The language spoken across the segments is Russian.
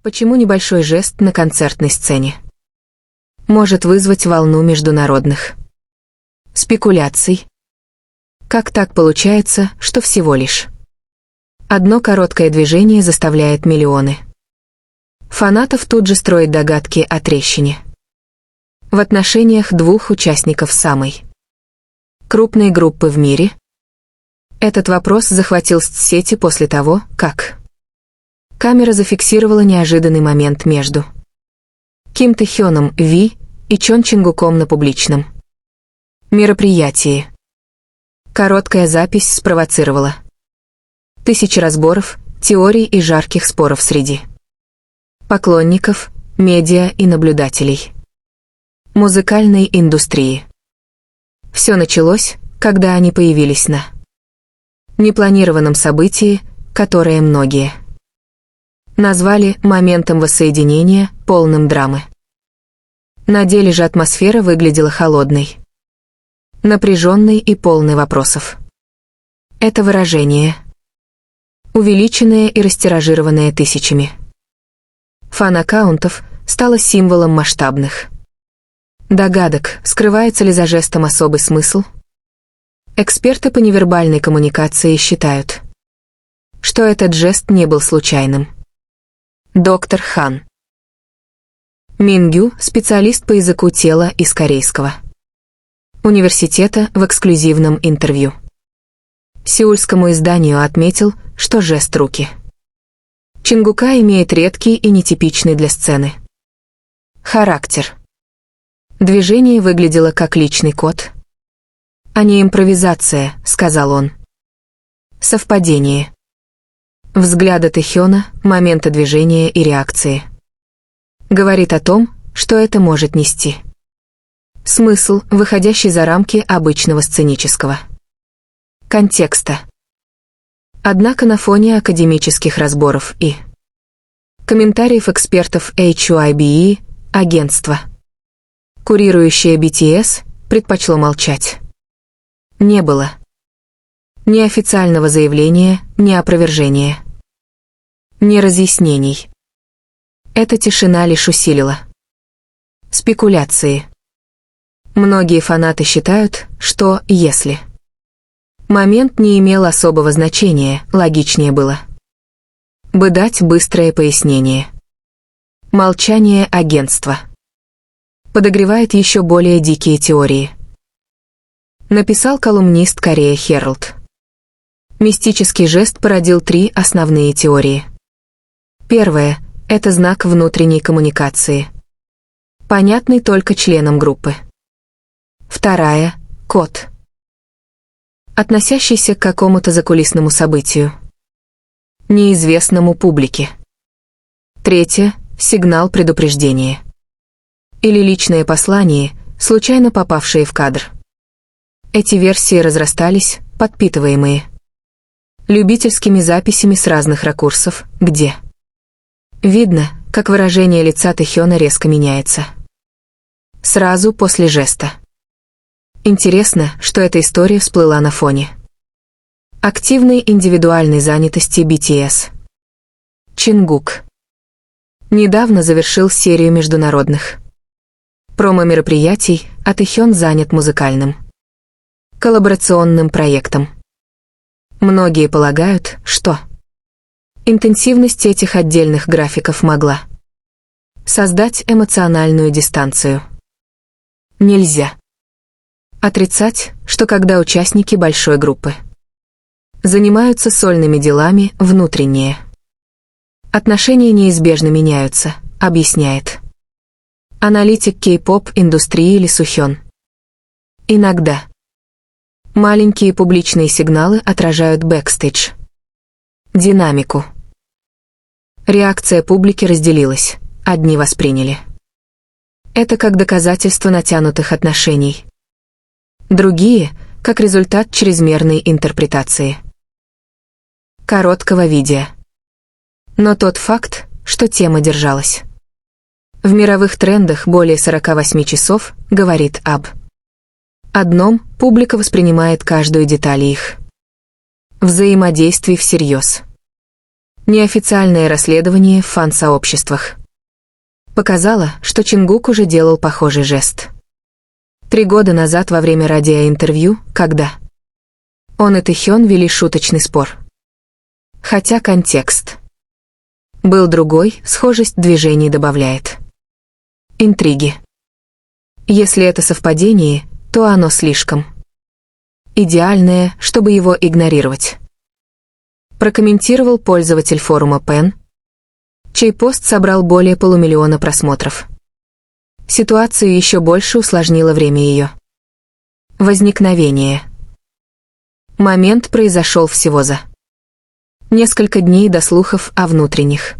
Почему небольшой жест на концертной сцене может вызвать волну международных спекуляций? Как так получается, что всего лишь одно короткое движение заставляет миллионы фанатов тут же строить догадки о трещине в отношениях двух участников самой крупной группы в мире? Этот вопрос захватил соцсети после того, как камера зафиксировала неожиданный момент между Ким Тэхёном Ви и Чон Чингуком на публичном мероприятии. Короткая запись спровоцировала тысячи разборов, теорий и жарких споров среди поклонников, медиа и наблюдателей музыкальной индустрии. Все началось, когда они появились на непланированном событии, которое многие назвали моментом воссоединения, полным драмы. На деле же атмосфера выглядела холодной, напряженной и полной вопросов. Это выражение, увеличенное и растиражированное тысячами фан-аккаунтов, стало символом масштабных догадок, скрывается ли за жестом особый смысл. Эксперты по невербальной коммуникации считают, что этот жест не был случайным. Доктор Хан Мингю, специалист по языку тела из Корейского университета, в эксклюзивном интервью сеульскому изданию отметил, что жест руки Чингука имеет редкий и нетипичный для сцены характер. Движение выглядело как личный код, а не импровизация, сказал он. Совпадение взгляда Тэхёна, момента движения и реакции говорит о том, что это может нести смысл, выходящий за рамки обычного сценического контекста. Однако на фоне академических разборов и комментариев экспертов HYBE, агентство, курирующее BTS, предпочло молчать. Не было ни официального заявления, ни опровержения, ни разъяснений. Эта тишина лишь усилила спекуляции. Многие фанаты считают, что, если момент не имел особого значения, логичнее было бы дать быстрое пояснение. Молчание агентства подогревает еще более дикие теории. Написал колумнист Korea Herald. Мистический жест породил три основные теории. Первая – это знак внутренней коммуникации, понятный только членам группы. Вторая – код, относящийся к какому-то закулисному событию, неизвестному публике. Третья – сигнал предупреждения. Или личное послание, случайно попавшее в кадр. Эти версии разрастались, подпитываемые любительскими записями с разных ракурсов, где видно, как выражение лица Тэхёна резко меняется сразу после жеста. Интересно, что эта история всплыла на фоне активной индивидуальной занятости BTS. Чингук недавно завершил серию международных промо-мероприятий, а Тэхён занят музыкальным коллаборационным проектом. Многие полагают, что интенсивность этих отдельных графиков могла создать эмоциональную дистанцию. Нельзя отрицать, что когда участники большой группы занимаются сольными делами, внутренние отношения неизбежно меняются, объясняет аналитик кей-поп индустрии Ли Сухён. Иногда маленькие публичные сигналы отражают бэкстейдж динамику. Реакция публики разделилась, одни восприняли это как доказательство натянутых отношений, другие — как результат чрезмерной интерпретации короткого видео. Но тот факт, что тема держалась в мировых трендах более 48 часов, говорит об одном: публика воспринимает каждую деталь их взаимодействий всерьез. Неофициальное расследование в фан-сообществах показало, что Чингук уже делал похожий жест. 3 года назад во время радиоинтервью, когда он и Тэхён вели шуточный спор. Хотя контекст был другой, схожесть движений добавляет интриги. Если это совпадение, то оно слишком идеальное, чтобы его игнорировать. Прокомментировал пользователь форума Pen, чей пост собрал более 500 000 просмотров. Ситуацию еще больше усложнило время ее возникновения. Момент произошел всего за несколько дней до слухов о внутренних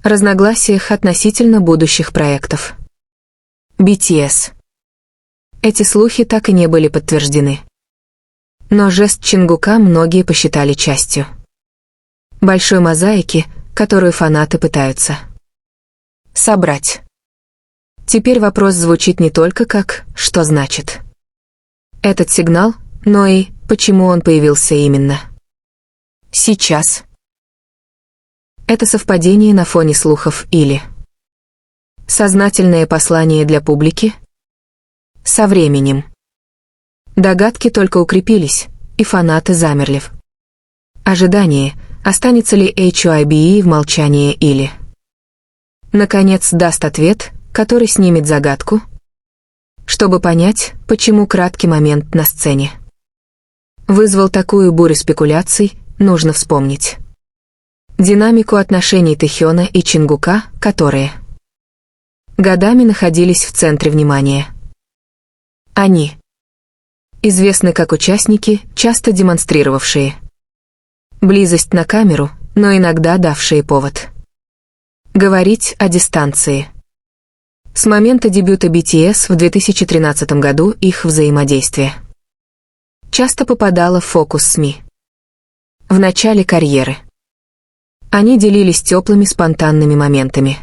разногласиях относительно будущих проектов BTS. Эти слухи так и не были подтверждены. Но жест Чингука многие посчитали частью большой мозаики, которую фанаты пытаются собрать. Теперь вопрос звучит не только как «что значит этот сигнал», но и «почему он появился именно сейчас». Это совпадение на фоне слухов или сознательное послание для публики? Со временем догадки только укрепились, и фанаты замерли в ожидании, останется ли HYBE в молчании или, наконец, даст ответ, который снимет загадку, чтобы понять, почему краткий момент на сцене вызвал такую бурю спекуляций, нужно вспомнить динамику отношений Тэхёна и Чингука, которые годами находились в центре внимания. Они известны как участники, часто демонстрировавшие близость на камеру, но иногда давшие повод говорить о дистанции. С момента дебюта BTS в 2013 году их взаимодействие часто попадало в фокус СМИ. В начале карьеры они делились теплыми спонтанными моментами,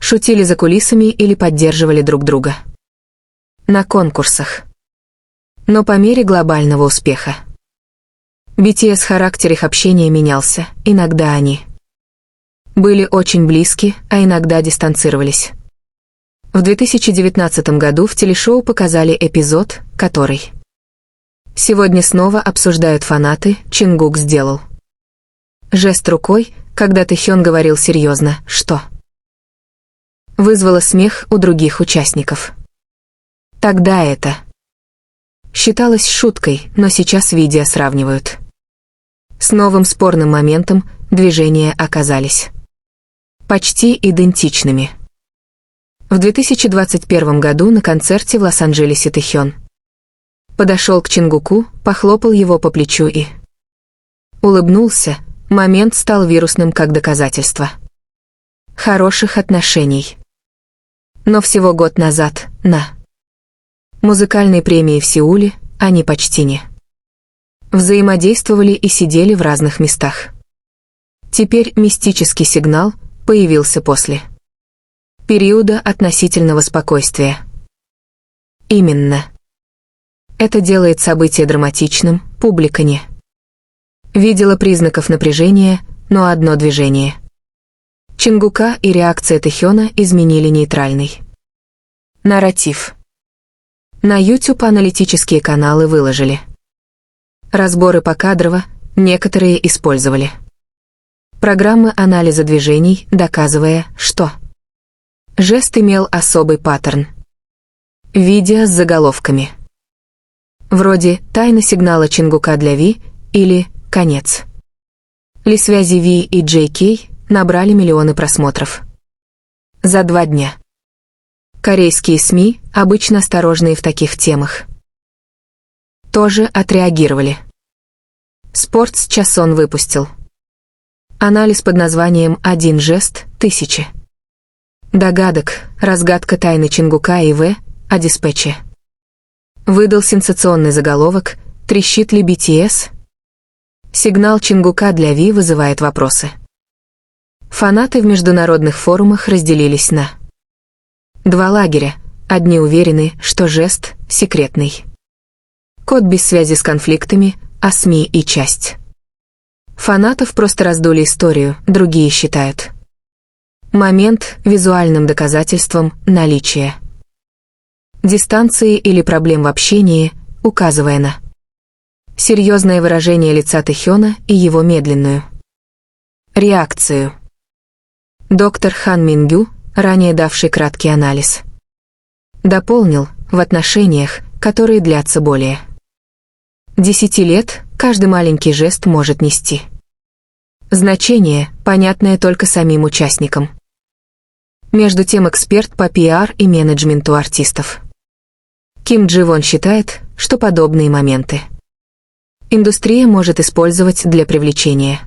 шутили за кулисами или поддерживали друг друга на конкурсах. Но по мере глобального успеха BTS характер их общения менялся, иногда они были очень близки, а иногда дистанцировались. В 2019 году в телешоу показали эпизод, который сегодня снова обсуждают фанаты. Чингук сделал жест рукой, когда Тэхён говорил серьезно, что вызвало смех у других участников. Тогда это считалось шуткой, но сейчас видео сравнивают с новым спорным моментом, движения оказались почти идентичными. В 2021 году на концерте в Лос-Анджелесе Тэхён подошел к Чингуку, похлопал его по плечу и улыбнулся. Момент стал вирусным как доказательство хороших отношений. Но всего год назад, на музыкальной премии в Сеуле, они почти не взаимодействовали и сидели в разных местах. Теперь мистический сигнал появился после периода относительного спокойствия. Именно это делает событие драматичным, публика не видела признаков напряжения, но одно движение Чингука и реакция Тэхёна изменили нейтральный нарратив. На YouTube аналитические каналы выложили разборы покадрово, некоторые использовали программы анализа движений, доказывая, что жест имел особый паттерн. Видео с заголовками вроде «Тайна сигнала Чингука для Ви» или «Конец ли связи Ви и JK» набрали миллионы просмотров за 2 дня. Корейские СМИ, обычно осторожные в таких темах, тоже отреагировали. Sports Chason выпустил анализ под названием «Один жест, 1000 догадок. Разгадка тайны Чингука и В. о диспетче». Выдал сенсационный заголовок «Трещит ли BTS?». Сигнал Чингука для Ви вызывает вопросы. Фанаты в международных форумах разделились на 2 лагеря. Одни уверены, что жест секретный код без связи с конфликтами, а СМИ и часть Фанатов просто раздули историю, другие считают момент визуальным доказательством наличия дистанции или проблем в общении, указывая на серьезное выражение лица Тэхёна и его медленную реакцию. Доктор Хан Мингю, ранее давший краткий анализ, дополнил: в отношениях, которые длятся более 10 лет, каждый маленький жест может нести значение, понятное только самим участникам. Между тем эксперт по пиар и менеджменту артистов Ким Джи Вон считает, что подобные моменты индустрия может использовать для привлечения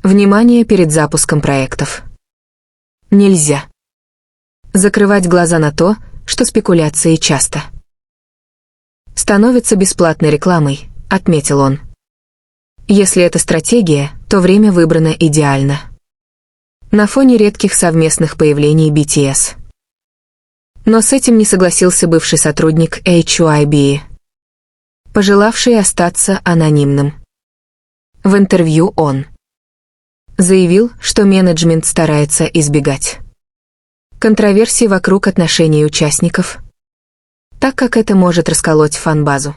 внимания перед запуском проектов. Нельзя закрывать глаза на то, что спекуляции часто становятся бесплатной рекламой, отметил он. Если это стратегия, то время выбрано идеально. На фоне редких совместных появлений BTS. Но с этим не согласился бывший сотрудник HYBE, пожелавший остаться анонимным. В интервью он заявил, что менеджмент старается избегать контроверсий вокруг отношений участников, так как это может расколоть фан-базу.